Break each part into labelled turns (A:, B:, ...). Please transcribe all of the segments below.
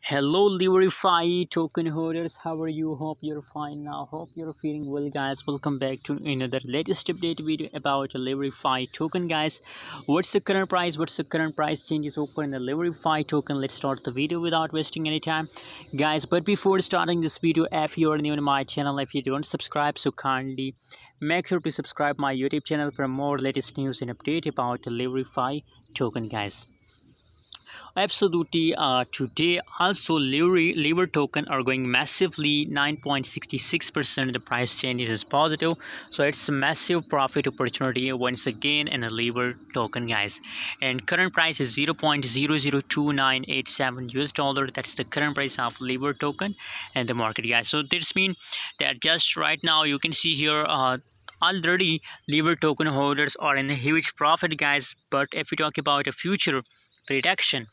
A: Hello LeverFi token holders, how are you? Hope you're fine now. Hope you're feeling well, guys. Welcome back to another latest update video about LeverFi token, guys. What's the current price? What's the current price changes open in the LeverFi token? Let's start the video without wasting any time, guys. But before starting this video, if you're new to my channel, if you don't subscribe, so kindly make sure to subscribe my YouTube channel for more latest news and update about the LeverFi token, guys. Absolutely. Today also lever token are going massively 9.66%. The price changes is positive, so it's a massive profit opportunity once again in a lever token, guys. And current price is 0.002987 US dollar. That's the current price of lever token and the market, guys. So this means that just right now you can see here already lever token holders are in a huge profit, guys. But if we talk about a future prediction,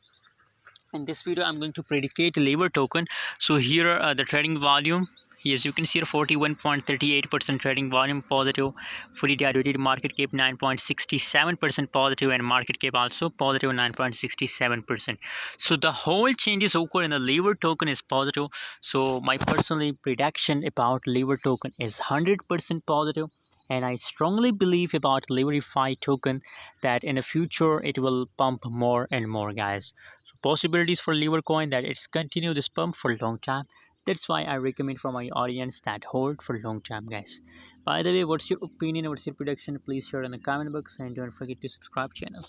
A: in this video I'm going to predicate lever token. So here the trading volume, yes, you can see 41.38% trading volume positive, fully diluted market cap 9.67% positive, and market cap also positive 9.67%. so the whole changes occur in the lever token is positive. So my personal prediction about lever token is 100% positive, and I strongly believe about LeverFi token that in the future it will pump more and more, guys. So possibilities for lever coin that it's continue this pump for a long time. That's why I recommend for my audience that hold for a long time, guys. By the way, what's your opinion? What's your prediction? Please share in the comment box, and don't forget to subscribe channel.